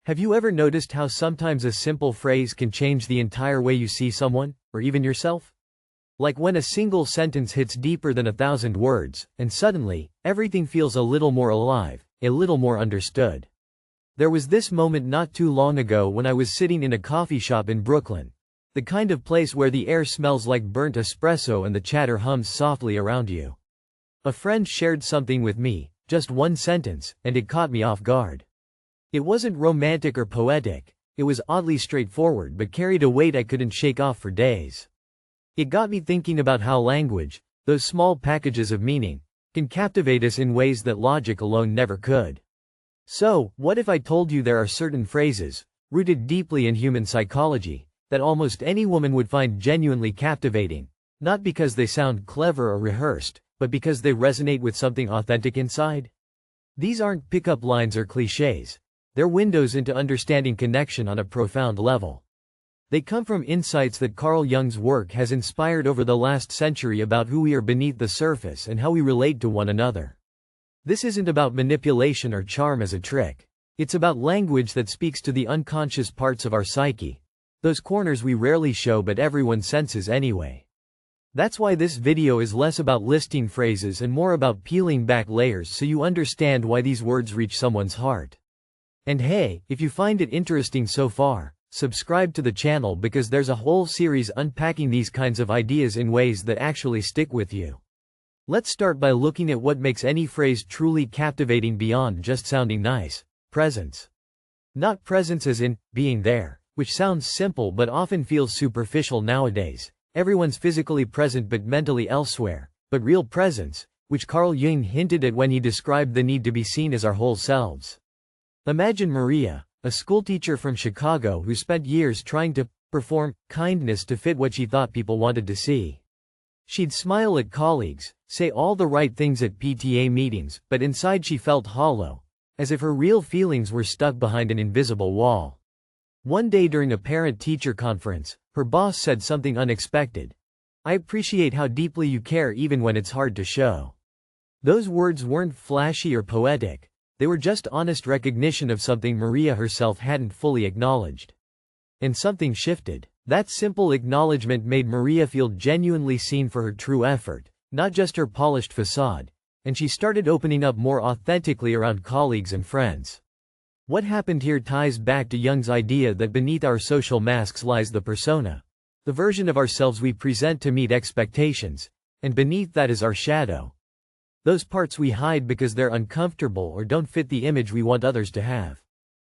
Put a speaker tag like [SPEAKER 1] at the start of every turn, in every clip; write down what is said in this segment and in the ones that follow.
[SPEAKER 1] Have you ever noticed how sometimes a simple phrase can change the entire way you see someone, or even yourself? Like when a single sentence hits deeper than 1,000 words, and suddenly, everything feels a little more alive, a little more understood. There was this moment not too long ago when I was sitting in a coffee shop in Brooklyn. The kind of place where the air smells like burnt espresso and the chatter hums softly around you. A friend shared something with me, just one sentence, and it caught me off guard. It wasn't romantic or poetic, it was oddly straightforward but carried a weight I couldn't shake off for days. It got me thinking about how language, those small packages of meaning, can captivate us in ways that logic alone never could. So, what if I told you there are certain phrases, rooted deeply in human psychology, that almost any woman would find genuinely captivating, not because they sound clever or rehearsed, but because they resonate with something authentic inside? These aren't pickup lines or cliches. They're windows into understanding connection on a profound level. They come from insights that Carl Jung's work has inspired over the last century about who we are beneath the surface and how we relate to one another. This isn't about manipulation or charm as a trick. It's about language that speaks to the unconscious parts of our psyche, those corners we rarely show but everyone senses anyway. That's why this video is less about listing phrases and more about peeling back layers so you understand why these words reach someone's heart. And hey, if you find it interesting so far, subscribe to the channel because there's a whole series unpacking these kinds of ideas in ways that actually stick with you. Let's start by looking at what makes any phrase truly captivating beyond just sounding nice. Presence. Not presence as in, being there, which sounds simple but often feels superficial nowadays. Everyone's physically present but mentally elsewhere. But real presence, which Carl Jung hinted at when he described the need to be seen as our whole selves. Imagine Maria, a schoolteacher from Chicago who spent years trying to perform kindness to fit what she thought people wanted to see. She'd smile at colleagues, say all the right things at PTA meetings, but inside she felt hollow, as if her real feelings were stuck behind an invisible wall. One day during a parent-teacher conference, her boss said something unexpected. "I appreciate how deeply you care even when it's hard to show." Those words weren't flashy or poetic. They were just honest recognition of something Maria herself hadn't fully acknowledged. And something shifted. That simple acknowledgement made Maria feel genuinely seen for her true effort, not just her polished facade, and she started opening up more authentically around colleagues and friends. What happened here ties back to Jung's idea that beneath our social masks lies the persona, the version of ourselves we present to meet expectations, and beneath that is our shadow. Those parts we hide because they're uncomfortable or don't fit the image we want others to have.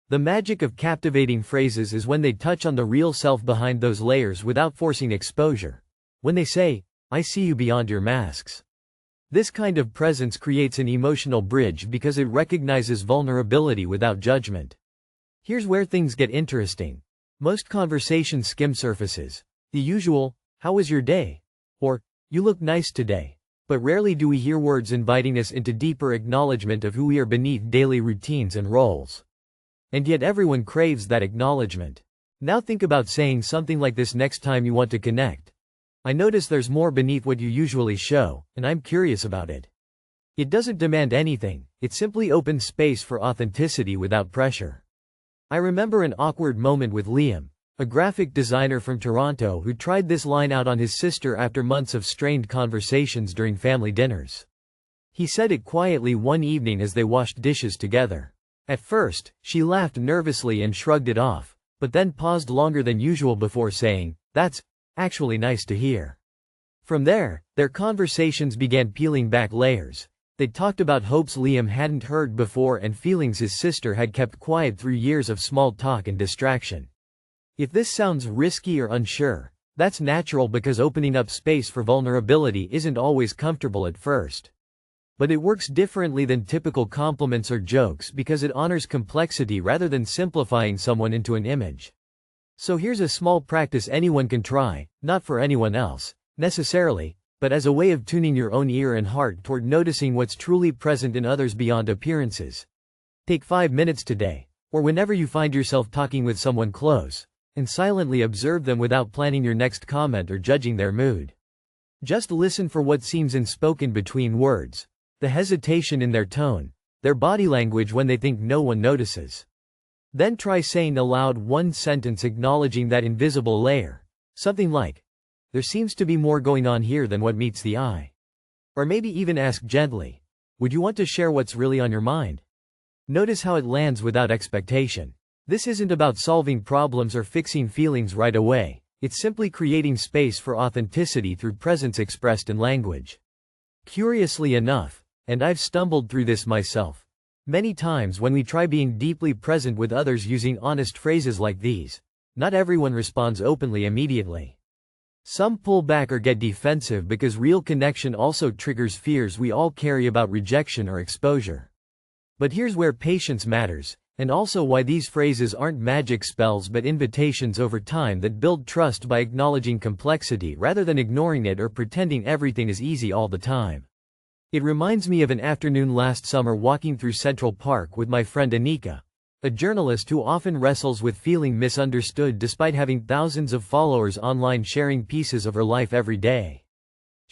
[SPEAKER 1] The magic of captivating phrases is when they touch on the real self behind those layers without forcing exposure. When they say, "I see you beyond your masks." This kind of presence creates an emotional bridge because it recognizes vulnerability without judgment. Here's where things get interesting. Most conversations skim surfaces. The usual, "How was your day?" or "You look nice today." But rarely do we hear words inviting us into deeper acknowledgement of who we are beneath daily routines and roles. And yet everyone craves that acknowledgement. Now think about saying something like this next time you want to connect. "I notice there's more beneath what you usually show, and I'm curious about it." It doesn't demand anything, it simply opens space for authenticity without pressure. I remember an awkward moment with Liam, a graphic designer from Toronto who tried this line out on his sister after months of strained conversations during family dinners. He said it quietly one evening as they washed dishes together. At first, she laughed nervously and shrugged it off, but then paused longer than usual before saying, "That's actually nice to hear." From there, their conversations began peeling back layers. They talked about hopes Liam hadn't heard before and feelings his sister had kept quiet through years of small talk and distraction. If this sounds risky or unsure, that's natural because opening up space for vulnerability isn't always comfortable at first. But it works differently than typical compliments or jokes because it honors complexity rather than simplifying someone into an image. So here's a small practice anyone can try, not for anyone else, necessarily, but as a way of tuning your own ear and heart toward noticing what's truly present in others beyond appearances. Take 5 minutes today, or whenever you find yourself talking with someone close, and silently observe them without planning your next comment or judging their mood. Just listen for what seems unspoken between words, the hesitation in their tone, their body language when they think no one notices. Then try saying aloud one sentence acknowledging that invisible layer. Something like, "There seems to be more going on here than what meets the eye." Or maybe even ask gently, "Would you want to share what's really on your mind?" Notice how it lands without expectation. This isn't about solving problems or fixing feelings right away. It's simply creating space for authenticity through presence expressed in language. Curiously enough, and I've stumbled through this myself, many times when we try being deeply present with others using honest phrases like these, not everyone responds openly immediately. Some pull back or get defensive because real connection also triggers fears we all carry about rejection or exposure. But here's where patience matters, and also why these phrases aren't magic spells but invitations over time that build trust by acknowledging complexity rather than ignoring it or pretending everything is easy all the time. It reminds me of an afternoon last summer walking through Central Park with my friend Anika, a journalist who often wrestles with feeling misunderstood despite having thousands of followers online sharing pieces of her life every day.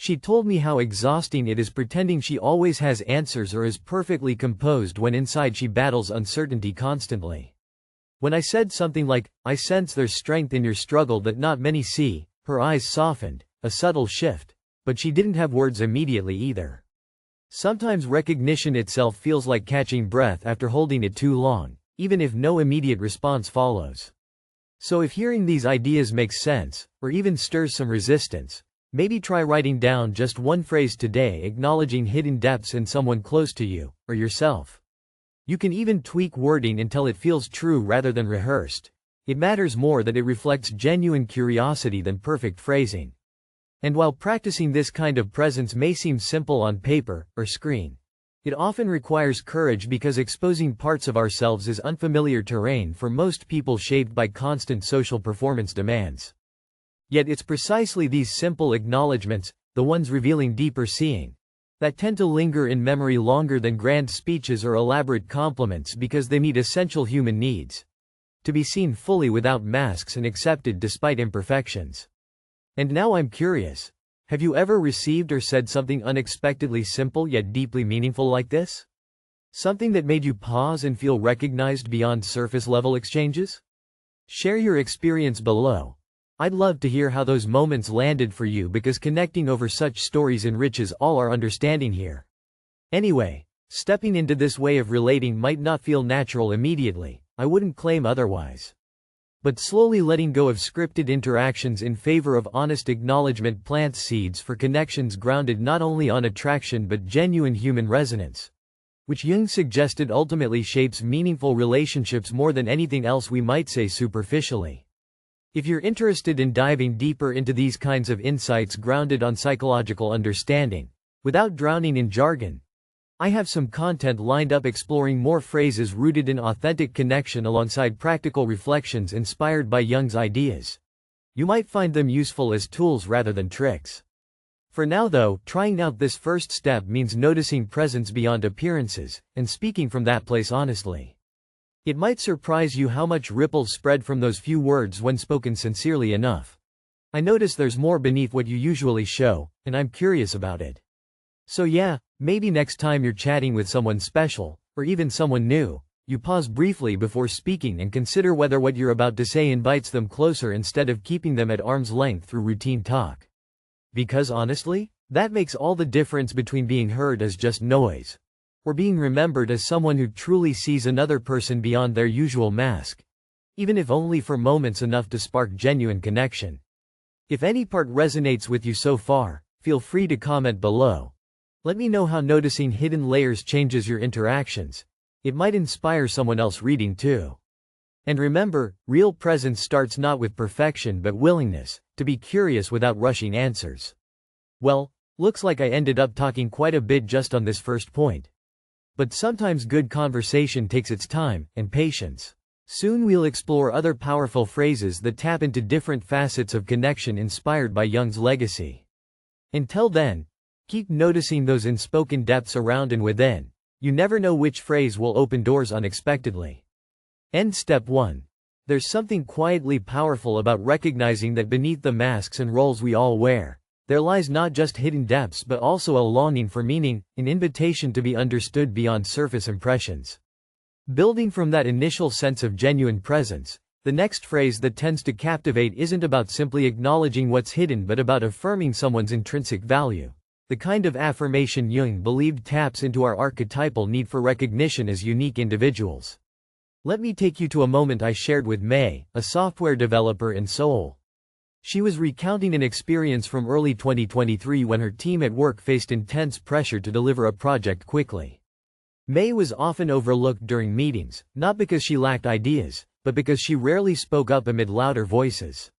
[SPEAKER 1] She told me how exhausting it is pretending she always has answers or is perfectly composed when inside she battles uncertainty constantly. When I said something like, "I sense there's strength in your struggle that not many see," her eyes softened, a subtle shift, but she didn't have words immediately either. Sometimes recognition itself feels like catching breath after holding it too long, even if no immediate response follows. So if hearing these ideas makes sense, or even stirs some resistance, maybe try writing down just one phrase today acknowledging hidden depths in someone close to you, or yourself. You can even tweak wording until it feels true rather than rehearsed. It matters more that it reflects genuine curiosity than perfect phrasing. And while practicing this kind of presence may seem simple on paper or screen, it often requires courage because exposing parts of ourselves is unfamiliar terrain for most people shaped by constant social performance demands. Yet it's precisely these simple acknowledgments, the ones revealing deeper seeing, that tend to linger in memory longer than grand speeches or elaborate compliments because they meet essential human needs: to be seen fully without masks and accepted despite imperfections. And now I'm curious, have you ever received or said something unexpectedly simple yet deeply meaningful like this? Something that made you pause and feel recognized beyond surface-level exchanges? Share your experience below. I'd love to hear how those moments landed for you because connecting over such stories enriches all our understanding here. Anyway, stepping into this way of relating might not feel natural immediately, I wouldn't claim otherwise. But slowly letting go of scripted interactions in favor of honest acknowledgement plants seeds for connections grounded not only on attraction but genuine human resonance, which Jung suggested ultimately shapes meaningful relationships more than anything else we might say superficially. If you're interested in diving deeper into these kinds of insights grounded on psychological understanding, without drowning in jargon, I have some content lined up exploring more phrases rooted in authentic connection alongside practical reflections inspired by Jung's ideas. You might find them useful as tools rather than tricks. For now though, trying out this first step means noticing presence beyond appearances, and speaking from that place honestly. It might surprise you how much ripples spread from those few words when spoken sincerely enough. I notice there's more beneath what you usually show, and I'm curious about it. So yeah, maybe next time you're chatting with someone special, or even someone new, you pause briefly before speaking and consider whether what you're about to say invites them closer instead of keeping them at arm's length through routine talk. Because honestly, that makes all the difference between being heard as just noise, or being remembered as someone who truly sees another person beyond their usual mask, even if only for moments enough to spark genuine connection. If any part resonates with you so far, feel free to comment below. Let me know how noticing hidden layers changes your interactions. It might inspire someone else reading too. And remember, real presence starts not with perfection but willingness to be curious without rushing answers. Well, looks like I ended up talking quite a bit just on this first point. But sometimes good conversation takes its time and patience. Soon we'll explore other powerful phrases that tap into different facets of connection inspired by Jung's legacy. Until then, keep noticing those unspoken depths around and within. You never know which phrase will open doors unexpectedly. End step 1. There's something quietly powerful about recognizing that beneath the masks and roles we all wear, there lies not just hidden depths but also a longing for meaning, an invitation to be understood beyond surface impressions. Building from that initial sense of genuine presence, the next phrase that tends to captivate isn't about simply acknowledging what's hidden but about affirming someone's intrinsic value. The kind of affirmation Jung believed taps into our archetypal need for recognition as unique individuals. Let me take you to a moment I shared with May, a software developer in Seoul. She was recounting an experience from early 2023 when her team at work faced intense pressure to deliver a project quickly. May was often overlooked during meetings, not because she lacked ideas, but because she rarely spoke up amid louder voices.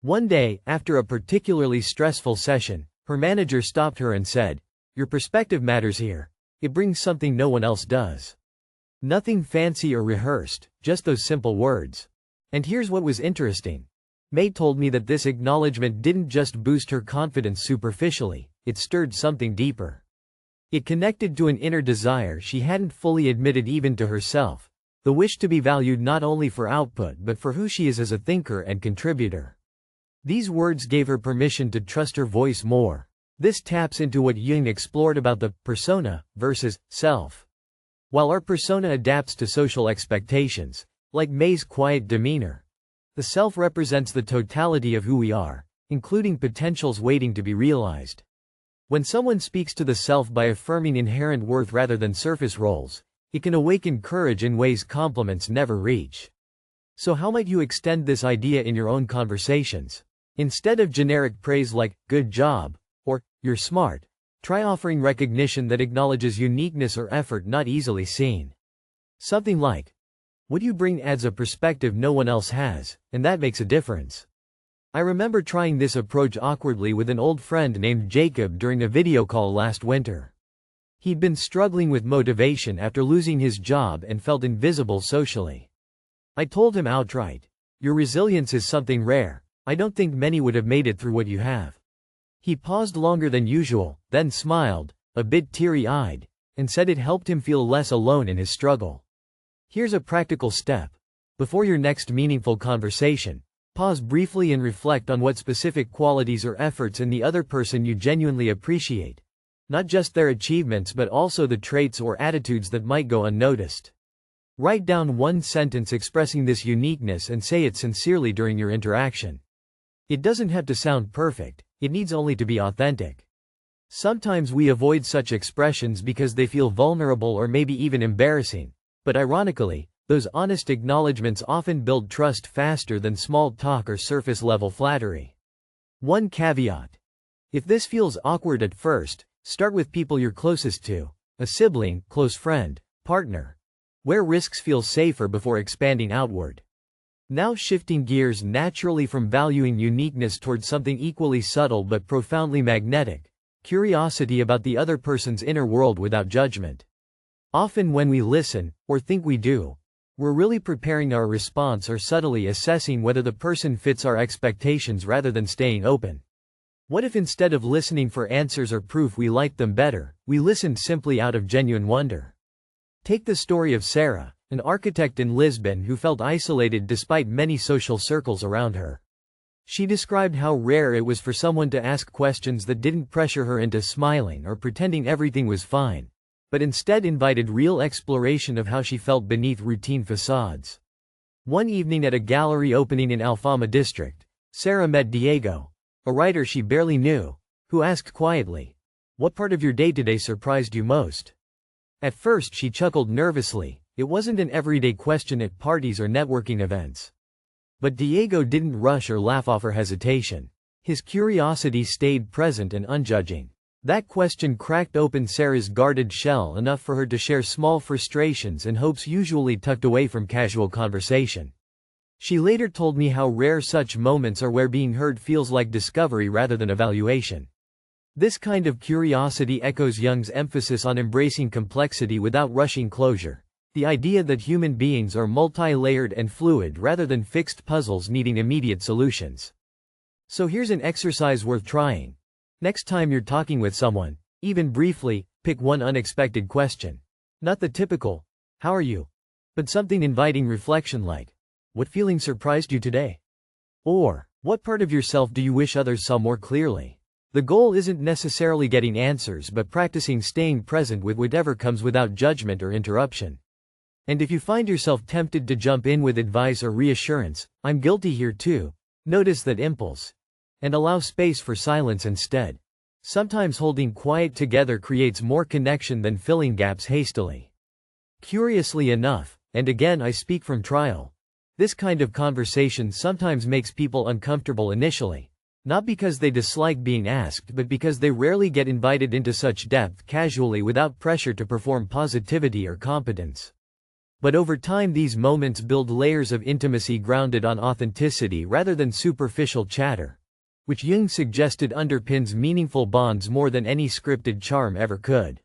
[SPEAKER 1] One day, after a particularly stressful session, her manager stopped her and said, "Your perspective matters here. It brings something no one else does." Nothing fancy or rehearsed, just those simple words. And here's what was interesting. May told me that this acknowledgement didn't just boost her confidence superficially, it stirred something deeper. It connected to an inner desire she hadn't fully admitted even to herself, the wish to be valued not only for output but for who she is as a thinker and contributor. These words gave her permission to trust her voice more. This taps into what Jung explored about the persona versus self. While our persona adapts to social expectations, like May's quiet demeanor, the self represents the totality of who we are, including potentials waiting to be realized. When someone speaks to the self by affirming inherent worth rather than surface roles, it can awaken courage in ways compliments never reach. So how might you extend this idea in your own conversations? Instead of generic praise like, "good job," or, "you're smart," try offering recognition that acknowledges uniqueness or effort not easily seen. Something like, "What you bring adds a perspective no one else has, and that makes a difference." I remember trying this approach awkwardly with an old friend named Jacob during a video call last winter. He'd been struggling with motivation after losing his job and felt invisible socially. I told him outright, "Your resilience is something rare. I don't think many would have made it through what you have." He paused longer than usual, then smiled, a bit teary-eyed, and said it helped him feel less alone in his struggle. Here's a practical step. Before your next meaningful conversation, pause briefly and reflect on what specific qualities or efforts in the other person you genuinely appreciate. Not just their achievements but also the traits or attitudes that might go unnoticed. Write down one sentence expressing this uniqueness and say it sincerely during your interaction. It doesn't have to sound perfect, it needs only to be authentic. Sometimes we avoid such expressions because they feel vulnerable or maybe even embarrassing, but ironically, those honest acknowledgments often build trust faster than small talk or surface-level flattery. One caveat. If this feels awkward at first, start with people you're closest to, a sibling, close friend, partner, where risks feel safer before expanding outward. Now shifting gears naturally from valuing uniqueness toward something equally subtle but profoundly magnetic, curiosity about the other person's inner world without judgment. Often when we listen, or think we do, we're really preparing our response or subtly assessing whether the person fits our expectations rather than staying open. What if instead of listening for answers or proof we liked them better, we listened simply out of genuine wonder? Take the story of Sarah, an architect in Lisbon who felt isolated despite many social circles around her. She described how rare it was for someone to ask questions that didn't pressure her into smiling or pretending everything was fine, but instead invited real exploration of how she felt beneath routine facades. One evening at a gallery opening in Alfama district, Sarah met Diego, a writer she barely knew, who asked quietly, "What part of your day today surprised you most?" At first she chuckled nervously. It wasn't an everyday question at parties or networking events. But Diego didn't rush or laugh off her hesitation. His curiosity stayed present and unjudging. That question cracked open Sarah's guarded shell enough for her to share small frustrations and hopes usually tucked away from casual conversation. She later told me how rare such moments are where being heard feels like discovery rather than evaluation. This kind of curiosity echoes Jung's emphasis on embracing complexity without rushing closure. The idea that human beings are multi-layered and fluid rather than fixed puzzles needing immediate solutions. So here's an exercise worth trying. Next time you're talking with someone, even briefly, pick one unexpected question. Not the typical, "How are you?" but something inviting reflection like, "What feeling surprised you today?" Or, "What part of yourself do you wish others saw more clearly?" The goal isn't necessarily getting answers but practicing staying present with whatever comes without judgment or interruption. And if you find yourself tempted to jump in with advice or reassurance, I'm guilty here too. Notice that impulse. And allow space for silence instead. Sometimes holding quiet together creates more connection than filling gaps hastily. Curiously enough, and again I speak from trial, this kind of conversation sometimes makes people uncomfortable initially. Not because they dislike being asked, but because they rarely get invited into such depth casually without pressure to perform positivity or competence. But over time these moments build layers of intimacy grounded on authenticity rather than superficial chatter, which Jung suggested underpins meaningful bonds more than any scripted charm ever could.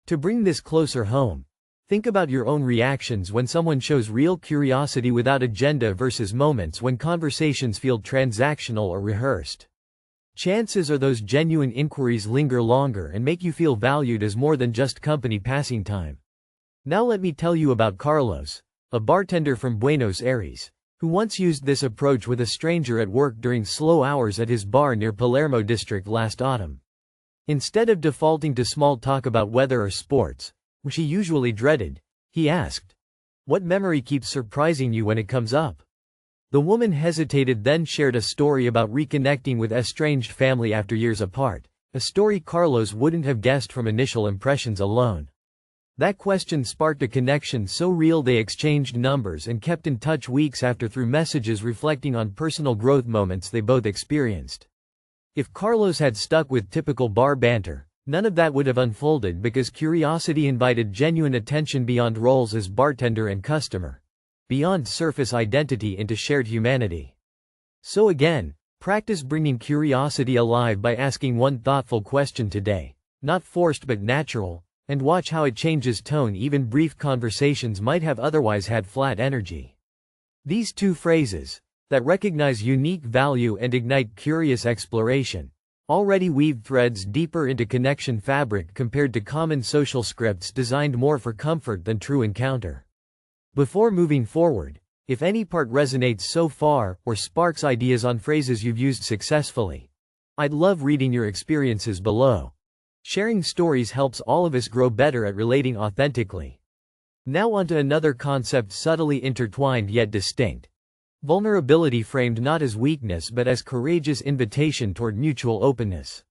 [SPEAKER 1] To bring this closer home, think about your own reactions when someone shows real curiosity without agenda versus moments when conversations feel transactional or rehearsed. Chances are those genuine inquiries linger longer and make you feel valued as more than just company passing time. Now let me tell you about Carlos, a bartender from Buenos Aires, who once used this approach with a stranger at work during slow hours at his bar near Palermo district last autumn. Instead of defaulting to small talk about weather or sports, which he usually dreaded, he asked, "What memory keeps surprising you when it comes up?" The woman hesitated, then shared a story about reconnecting with estranged family after years apart, a story Carlos wouldn't have guessed from initial impressions alone. That question sparked a connection so real they exchanged numbers and kept in touch weeks after through messages reflecting on personal growth moments they both experienced. If Carlos had stuck with typical bar banter, none of that would have unfolded because curiosity invited genuine attention beyond roles as bartender and customer, beyond surface identity into shared humanity. So again, practice bringing curiosity alive by asking one thoughtful question today, not forced but natural, and watch how it changes tone. Even brief conversations might have otherwise had flat energy. These two phrases, that recognize unique value and ignite curious exploration, already weave threads deeper into connection fabric compared to common social scripts designed more for comfort than true encounter. Before moving forward, if any part resonates so far or sparks ideas on phrases you've used successfully, I'd love reading your experiences below. Sharing stories helps all of us grow better at relating authentically. Now onto another concept subtly intertwined yet distinct. Vulnerability, framed not as weakness but as courageous invitation toward mutual openness.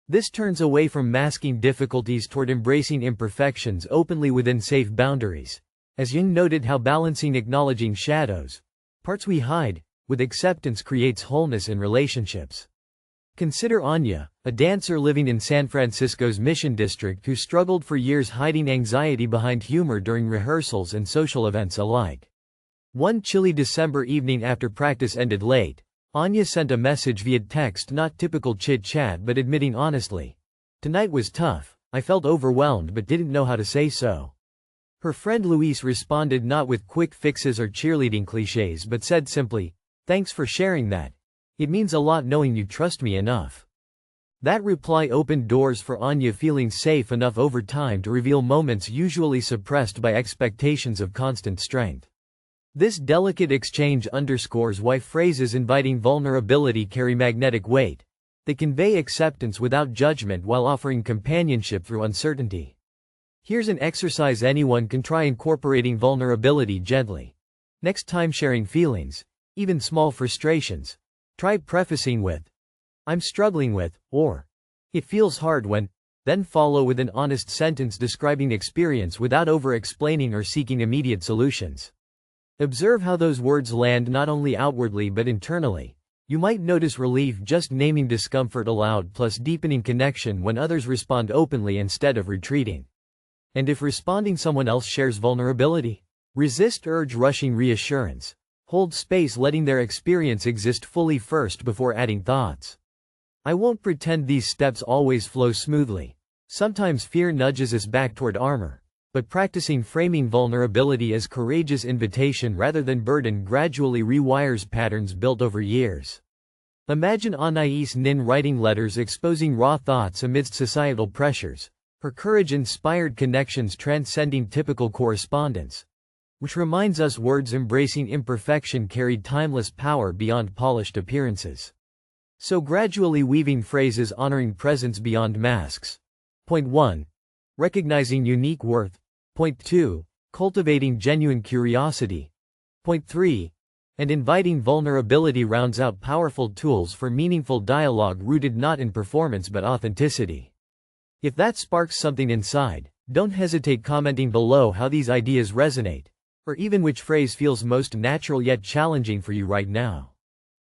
[SPEAKER 1] This turns away from masking difficulties toward embracing imperfections openly within safe boundaries. As Jung noted how balancing acknowledging shadows, parts we hide, with acceptance creates wholeness in relationships. Consider Anya, a dancer living in San Francisco's Mission District who struggled for years hiding anxiety behind humor during rehearsals and social events alike. One chilly December evening after practice ended late, Anya sent a message via text, not typical chit-chat but admitting honestly, "Tonight was tough, I felt overwhelmed but didn't know how to say so." Her friend Luis responded not with quick fixes or cheerleading cliches but said simply, "Thanks for sharing that. It means a lot knowing you trust me enough." That reply opened doors for Anya, feeling safe enough over time to reveal moments usually suppressed by expectations of constant strength. This delicate exchange underscores why phrases inviting vulnerability carry magnetic weight. They convey acceptance without judgment while offering companionship through uncertainty. Here's an exercise anyone can try incorporating vulnerability gently. Next time sharing feelings, even small frustrations, try prefacing with, "I'm struggling with," or "It feels hard when," then follow with an honest sentence describing experience without over-explaining or seeking immediate solutions. Observe how those words land not only outwardly but internally. You might notice relief just naming discomfort aloud, plus deepening connection when others respond openly instead of retreating. And if responding someone else shares vulnerability, resist urge rushing reassurance. Hold space, letting their experience exist fully first before adding thoughts. I won't pretend these steps always flow smoothly. Sometimes fear nudges us back toward armor. But practicing framing vulnerability as courageous invitation rather than burden gradually rewires patterns built over years. Imagine Anais Nin writing letters exposing raw thoughts amidst societal pressures. Her courage inspired connections transcending typical correspondence. Which reminds us words embracing imperfection carried timeless power beyond polished appearances. So gradually weaving phrases honoring presence beyond masks. Point 1. Recognizing unique worth. Point 2. cultivating genuine curiosity. Point 3. And inviting vulnerability rounds out powerful tools for meaningful dialogue rooted not in performance but authenticity. If that sparks something inside, don't hesitate commenting below how these ideas resonate, or even which phrase feels most natural yet challenging for you right now.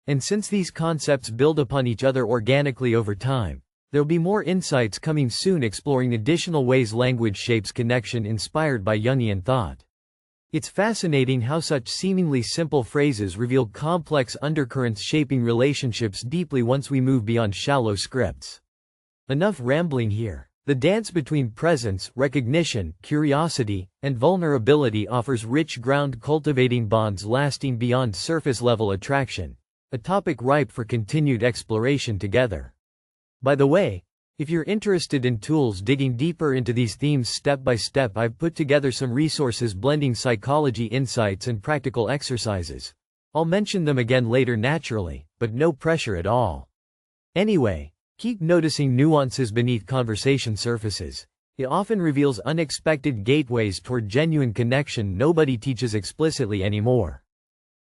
[SPEAKER 1] And since these concepts build upon each other organically over time, there'll be more insights coming soon exploring additional ways language shapes connection inspired by Jungian thought. It's fascinating how such seemingly simple phrases reveal complex undercurrents shaping relationships deeply once we move beyond shallow scripts. Enough rambling here. The dance between presence, recognition, curiosity, and vulnerability offers rich ground cultivating bonds lasting beyond surface-level attraction, a topic ripe for continued exploration together. By the way, if you're interested in tools digging deeper into these themes step by step, I've put together some resources blending psychology insights and practical exercises. I'll mention them again later naturally, but no pressure at all. Anyway, keep noticing nuances beneath conversation surfaces. It often reveals unexpected gateways toward genuine connection nobody teaches explicitly anymore.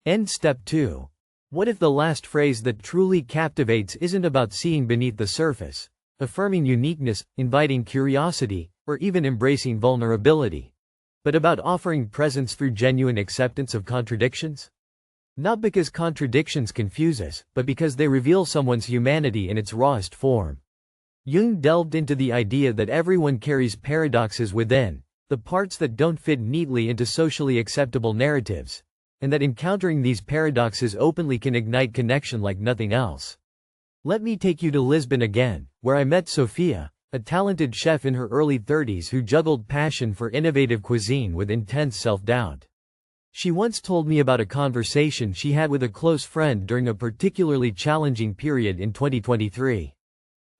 [SPEAKER 1] End step 2. What if the last phrase that truly captivates isn't about seeing beneath the surface, affirming uniqueness, inviting curiosity, or even embracing vulnerability, but about offering presence through genuine acceptance of contradictions? Not because contradictions confuse us, but because they reveal someone's humanity in its rawest form. Jung delved into the idea that everyone carries paradoxes within, the parts that don't fit neatly into socially acceptable narratives, and that encountering these paradoxes openly can ignite connection like nothing else. Let me take you to Lisbon again, where I met Sophia, a talented chef in her early 30s who juggled passion for innovative cuisine with intense self-doubt. She once told me about a conversation she had with a close friend during a particularly challenging period in 2023.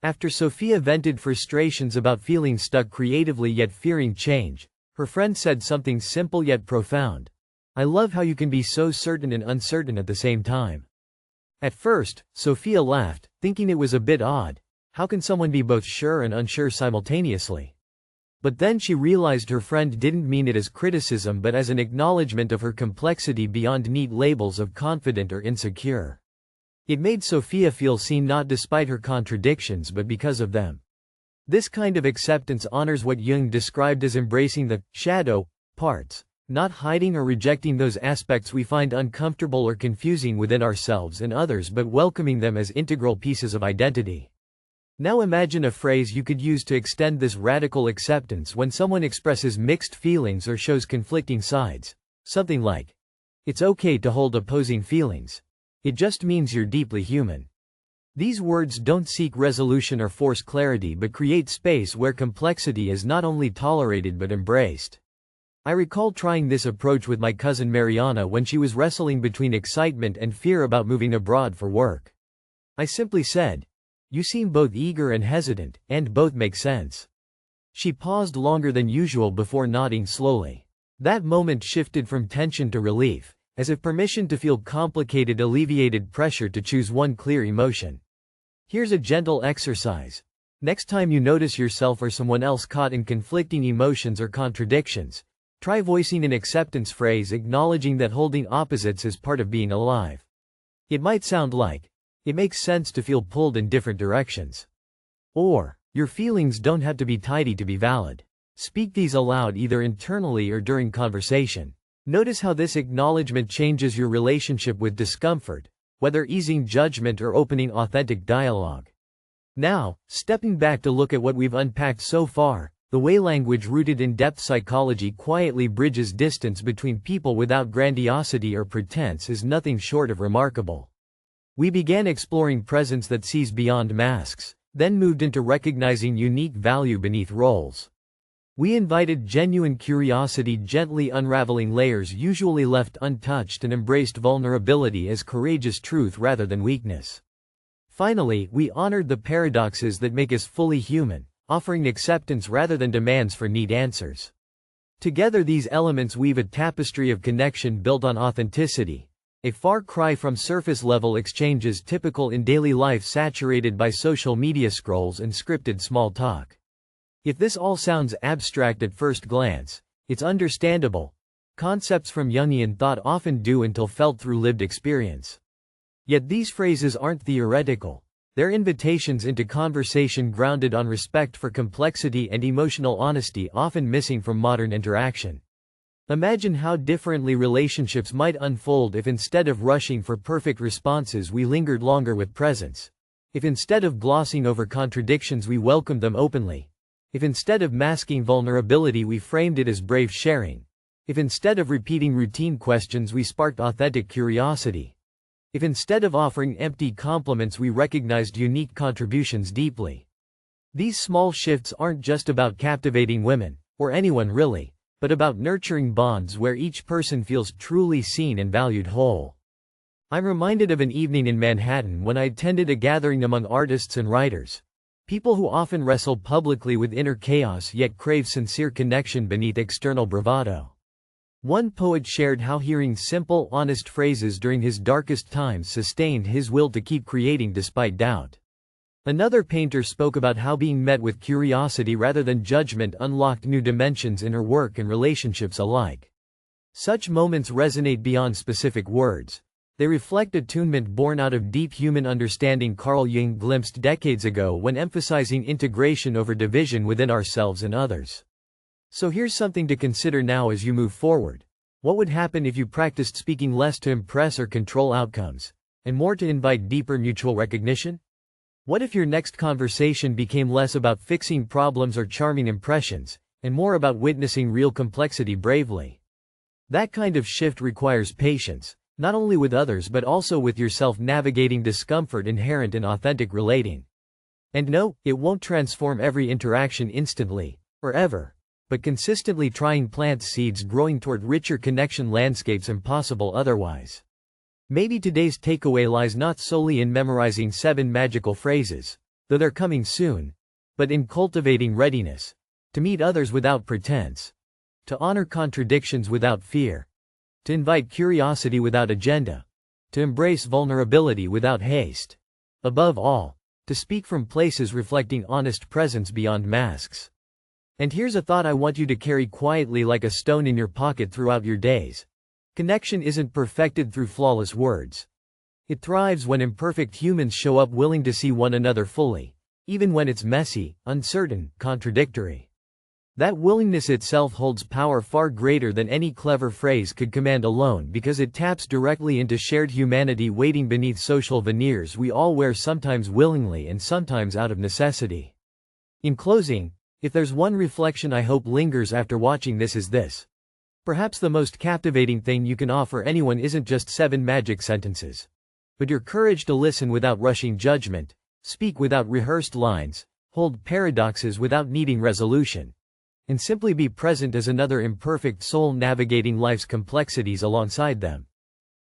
[SPEAKER 1] After Sophia vented frustrations about feeling stuck creatively yet fearing change, her friend said something simple yet profound. "I love how you can be so certain and uncertain at the same time." At first, Sophia laughed, thinking it was a bit odd. How can someone be both sure and unsure simultaneously? But then she realized her friend didn't mean it as criticism but as an acknowledgement of her complexity beyond neat labels of confident or insecure. It made Sophia feel seen not despite her contradictions but because of them. This kind of acceptance honors what Jung described as embracing the shadow parts, not hiding or rejecting those aspects we find uncomfortable or confusing within ourselves and others but welcoming them as integral pieces of identity. Now imagine a phrase you could use to extend this radical acceptance when someone expresses mixed feelings or shows conflicting sides. Something like, "It's okay to hold opposing feelings. It just means you're deeply human." These words don't seek resolution or force clarity but create space where complexity is not only tolerated but embraced. I recall trying this approach with my cousin Mariana when she was wrestling between excitement and fear about moving abroad for work. I simply said, "You seem both eager and hesitant, and both make sense." She paused longer than usual before nodding slowly. That moment shifted from tension to relief, as if permission to feel complicated alleviated pressure to choose one clear emotion. Here's a gentle exercise. Next time you notice yourself or someone else caught in conflicting emotions or contradictions, try voicing an acceptance phrase acknowledging that holding opposites is part of being alive. It might sound like, "It makes sense to feel pulled in different directions." Or, "Your feelings don't have to be tidy to be valid." Speak these aloud either internally or during conversation. Notice how this acknowledgement changes your relationship with discomfort, whether easing judgment or opening authentic dialogue. Now, stepping back to look at what we've unpacked so far, the way language rooted in depth psychology quietly bridges distance between people without grandiosity or pretense is nothing short of remarkable. We began exploring presence that sees beyond masks, then moved into recognizing unique value beneath roles. We invited genuine curiosity, gently unraveling layers usually left untouched, and embraced vulnerability as courageous truth rather than weakness. Finally, we honored the paradoxes that make us fully human, offering acceptance rather than demands for neat answers. Together these elements weave a tapestry of connection built on authenticity, a far cry from surface-level exchanges typical in daily life saturated by social media scrolls and scripted small talk. If this all sounds abstract at first glance, It's understandable. Concepts from Jungian thought often do until felt through lived experience. Yet these phrases aren't theoretical. They're invitations into conversation grounded on respect for complexity and emotional honesty, often missing from modern interaction. Imagine how differently relationships might unfold if instead of rushing for perfect responses we lingered longer with presence. If instead of glossing over contradictions we welcomed them openly. If instead of masking vulnerability we framed it as brave sharing. If instead of repeating routine questions we sparked authentic curiosity. If instead of offering empty compliments we recognized unique contributions deeply. These small shifts aren't just about captivating women, or anyone really, but about nurturing bonds where each person feels truly seen and valued whole. I'm reminded of an evening in Manhattan when I attended a gathering among artists and writers. People who often wrestle publicly with inner chaos yet crave sincere connection beneath external bravado. One poet shared how hearing simple, honest phrases during his darkest times sustained his will to keep creating despite doubt. Another painter spoke about how being met with curiosity rather than judgment unlocked new dimensions in her work and relationships alike. Such moments resonate beyond specific words. They reflect attunement born out of deep human understanding Carl Jung glimpsed decades ago when emphasizing integration over division within ourselves and others. So here's something to consider now as you move forward. What would happen if you practiced speaking less to impress or control outcomes, and more to invite deeper mutual recognition? What if your next conversation became less about fixing problems or charming impressions, and more about witnessing real complexity bravely? That kind of shift requires patience, not only with others but also with yourself, navigating discomfort inherent in authentic relating. And no, it won't transform every interaction instantly, or ever. But consistently trying plants seeds growing toward richer connection landscapes impossible otherwise. Maybe today's takeaway lies not solely in memorizing 7 magical phrases, though they're coming soon, but in cultivating readiness to meet others without pretense, to honor contradictions without fear, to invite curiosity without agenda, to embrace vulnerability without haste. Above all, to speak from places reflecting honest presence beyond masks. And here's a thought I want you to carry quietly like a stone in your pocket throughout your days. Connection isn't perfected through flawless words. It thrives when imperfect humans show up willing to see one another fully, even when it's messy, uncertain, contradictory. That willingness itself holds power far greater than any clever phrase could command alone, because it taps directly into shared humanity waiting beneath social veneers we all wear, sometimes willingly and sometimes out of necessity. In closing, if there's one reflection I hope lingers after watching this, is this. Perhaps the most captivating thing you can offer anyone isn't just 7 magic sentences, but your courage to listen without rushing judgment, speak without rehearsed lines, hold paradoxes without needing resolution, and simply be present as another imperfect soul navigating life's complexities alongside them.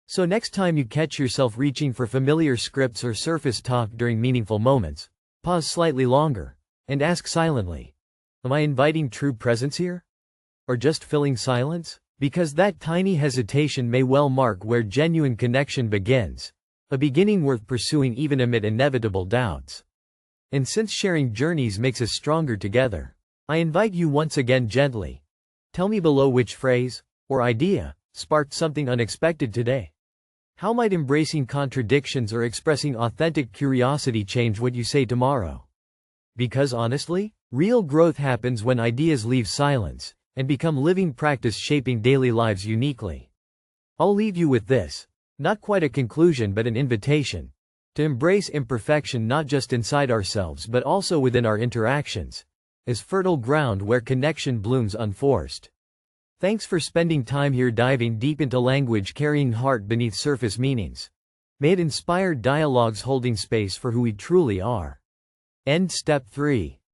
[SPEAKER 1] So next time you catch yourself reaching for familiar scripts or surface talk during meaningful moments, pause slightly longer, and ask silently, am I inviting true presence here? Or just filling silence? Because that tiny hesitation may well mark where genuine connection begins, a beginning worth pursuing even amid inevitable doubts. And since sharing journeys makes us stronger together, I invite you once again gently. Tell me below which phrase, or idea, sparked something unexpected today. How might embracing contradictions or expressing authentic curiosity change what you say tomorrow? Because honestly, real growth happens when ideas leave silence and become living practice shaping daily lives uniquely. I'll leave you with this, not quite a conclusion but an invitation, to embrace imperfection not just inside ourselves but also within our interactions, as fertile ground where connection blooms unforced. Thanks for spending time here, diving deep into language carrying heart beneath surface meanings. May it inspire dialogues holding space for who we truly are. End Step 3.